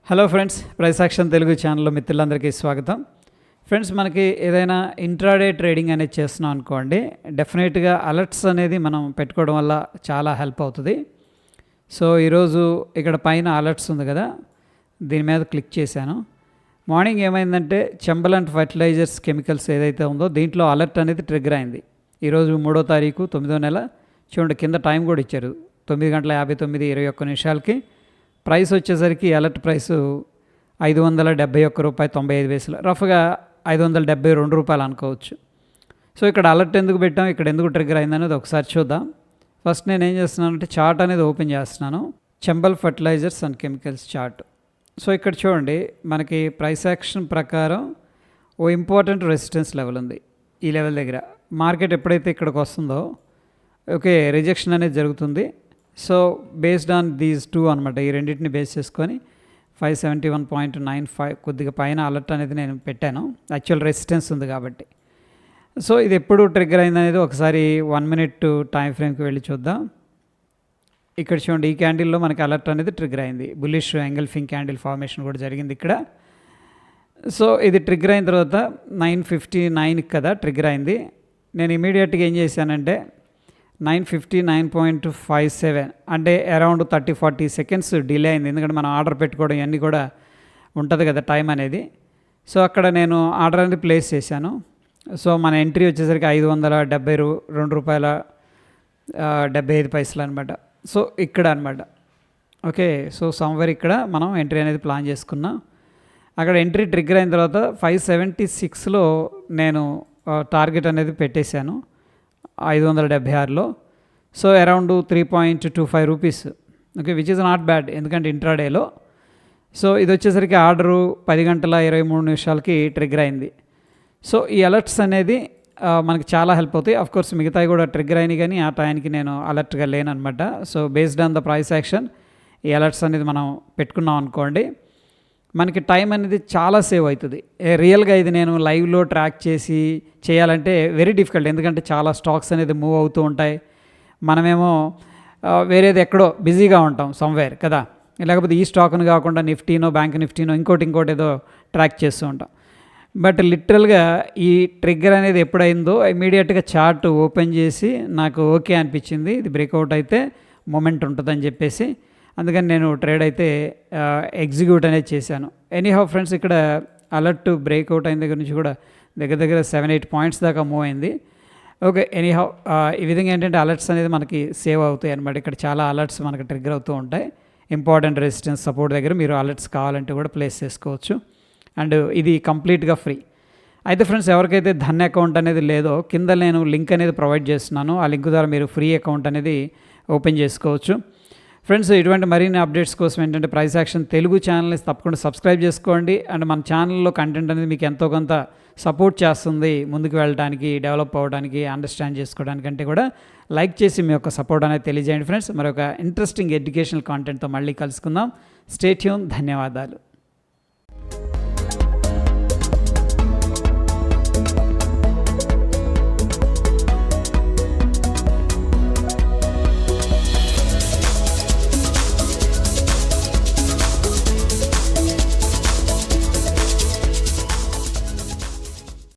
Hello friends, price action Telugu ఛానల్లో మిత్రులందరికీ స్వాగతం. ఫ్రెండ్స్, మనకి ఏదైనా ఇంట్రాడే ట్రేడింగ్ అనేది చేస్తున్నాం అనుకోండి, డెఫినెట్గా అలర్ట్స్ అనేది మనం పెట్టుకోవడం వల్ల చాలా హెల్ప్ అవుతుంది. సో ఈరోజు ఇక్కడ పైన అలర్ట్స్ ఉంది కదా, దీని మీద క్లిక్ చేశాను. మార్నింగ్ ఏమైందంటే చంబల్ ఫర్టిలైజర్స్ కెమికల్స్ ఏదైతే ఉందో దీంట్లో అలర్ట్ అనేది ట్రిగ్గర్ అయింది. ఈరోజు 3వ తారీఖు 9వ నెల. చూడండి, కింద టైం కూడా ఇచ్చారు, 9:59:21 ప్రైస్ వచ్చేసరికి అలర్ట్ ప్రైసు ₹571.95, రఫ్గా ₹572 అనుకోవచ్చు. సో ఇక్కడ అలర్ట్ ఎందుకు పెట్టాం, ఇక్కడ ఎందుకు ట్రిగ్గర్ అయిందనేది ఒకసారి చూద్దాం. ఫస్ట్ నేను ఏం చేస్తున్నానంటే చార్ట్ అనేది ఓపెన్ చేస్తున్నాను, Chambal fertilisers and chemicals chart. So ఇక్కడ చూడండి, మనకి ప్రైస్ యాక్షన్ ప్రకారం ఓ ఇంపార్టెంట్ రెసిస్టెన్స్ లెవెల్ ఉంది. ఈ లెవెల్ దగ్గర మార్కెట్ ఎప్పుడైతే ఇక్కడికి వస్తుందో ఓకే రిజెక్షన్ అనేది జరుగుతుంది. So based on these two అనమాట, ఈ రెండింటిని బేస్ చేసుకొని 571.95 కొద్దిగా పైన అలర్ట్ అనేది నేను పెట్టాను, యాక్చువల్ రెసిస్టెన్స్ ఉంది కాబట్టి. సో ఇది ఎప్పుడు ట్రిగ్గర్ అయిందనేది ఒకసారి 1 minute టైం ఫ్రేమ్కి వెళ్ళి చూద్దాం. ఇక్కడ చూడండి, ఈ క్యాండిల్లో మనకి అలర్ట్ అనేది ట్రిగ్గర్ అయింది, బుల్లిష్ ఎంగల్ఫింగ్ క్యాండిల్ ఫార్మేషన్ కూడా జరిగింది ఇక్కడ. సో ఇది ట్రిగ్గర్ అయిన తర్వాత 9:59 కదా ట్రిగ్గర్ అయింది. నేను ఇమీడియట్గా ఏం చేశానంటే 9:59.57 అంటే అరౌండ్ 30-40 seconds డిలే అయింది, ఎందుకంటే మనం ఆర్డర్ పెట్టుకోవడం ఇవన్నీ కూడా ఉంటుంది కదా టైం అనేది. సో అక్కడ నేను ఆర్డర్ అనేది ప్లేస్ చేశాను. సో మన ఎంట్రీ వచ్చేసరికి ₹572.75 అనమాట. సో ఇక్కడ అనమాట ఓకే. సో సమ్వేర్ ఇక్కడ మనం ఎంట్రీ అనేది ప్లాన్ చేసుకున్నాం. అక్కడ ఎంట్రీ ట్రిగ్గర్ అయిన తర్వాత 576లో నేను టార్గెట్ అనేది పెట్టేశాను, 576లో. So around ₹3.25 okay, which is not bad ఎందుకంటే ఇంట్రాడేలో. సో ఇది వచ్చేసరికి ఆర్డరు 10:23 ట్రిగ్గర్ అయింది. సో ఈ అలర్ట్స్ అనేది మనకి చాలా హెల్ప్ అవుతాయి. అఫ్కోర్స్ మిగతాయి కూడా ట్రిగ్గర్ అయినాయి, కానీ ఆ టైంకి నేను అలర్ట్గా లేనమాట. So based on the price action ఈ అలర్ట్స్ అనేది మనం పెట్టుకున్నాం అనుకోండి, మనకి టైం అనేది చాలా సేవ్ అవుతుంది. రియల్గా ఇది నేను లైవ్లో ట్రాక్ చేసి చేయాలంటే వెరీ డిఫికల్ట్, ఎందుకంటే చాలా స్టాక్స్ అనేది మూవ్ అవుతూ ఉంటాయి. మనమేమో వేరేది ఎక్కడో బిజీగా ఉంటాం సమ్వేర్ కదా, లేకపోతే ఈ స్టాక్ను కాకుండా నిఫ్టీనో బ్యాంక్ నిఫ్టీనో ఇంకోటి ఏదో ట్రాక్ చేస్తూ ఉంటాం. బట్ లిటరల్గా ఈ ట్రిగ్గర్ అనేది ఎప్పుడైందో ఇమీడియట్గా చార్ట్ ఓపెన్ చేసి నాకు ఓకే అనిపించింది, ఇది బ్రేక్అవుట్ అయితే మూమెంట్ ఉంటుందని చెప్పేసి, అందుకని నేను ట్రేడ్ అయితే ఎగ్జిక్యూట్ అనేది చేశాను. ఎనీహౌ ఫ్రెండ్స్, ఇక్కడ అలర్ట్ బ్రేక్అవుట్ అయిన దగ్గర నుంచి కూడా దగ్గర 7-8 points దాకా మూవ్ అయింది. ఓకే, ఎనీహౌ ఈ విధంగా ఏంటంటే అలర్ట్స్ అనేది మనకి సేవ్ అవుతాయి అనమాట. ఇక్కడ చాలా అలర్ట్స్ మనకి ట్రిగ్గర్ అవుతూ ఉంటాయి. ఇంపార్టెంట్ రెసిస్టెన్స్ సపోర్ట్ దగ్గర మీరు అలర్ట్స్ కావాలంటే కూడా ప్లేస్ చేసుకోవచ్చు, అండ్ ఇది కంప్లీట్గా ఫ్రీ. అయితే ఫ్రెండ్స్, ఎవరికైతే ధన్ అకౌంట్ అనేది లేదో కింద నేను లింక్ అనేది ప్రొవైడ్ చేస్తున్నాను, ఆ లింక్ ద్వారా మీరు ఫ్రీ అకౌంట్ అనేది ఓపెన్ చేసుకోవచ్చు. ఫ్రెండ్స్, ఇటువంటి మరిన్ని అప్డేట్స్ కోసం ఏంటంటే ప్రైస్ యాక్షన్ తెలుగు ఛానల్ని తప్పకుండా సబ్స్క్రైబ్ చేసుకోండి. అండ్ మన ఛానల్లో కంటెంట్ అనేది మీకు ఎంతో కొంత సపోర్ట్ చేస్తుంది ముందుకు వెళ్ళడానికి, డెవలప్ అవ్వడానికి, అండర్స్టాండ్ చేసుకోవడానికి. అంటే కూడా లైక్ చేసి మీ యొక్క సపోర్ట్ అనేది తెలియజేయండి ఫ్రెండ్స్. మరొక ఇంట్రెస్టింగ్ ఎడ్యుకేషనల్ కాంటెంట్తో మళ్ళీ కలుసుకుందాం. Stay tune. ధన్యవాదాలు.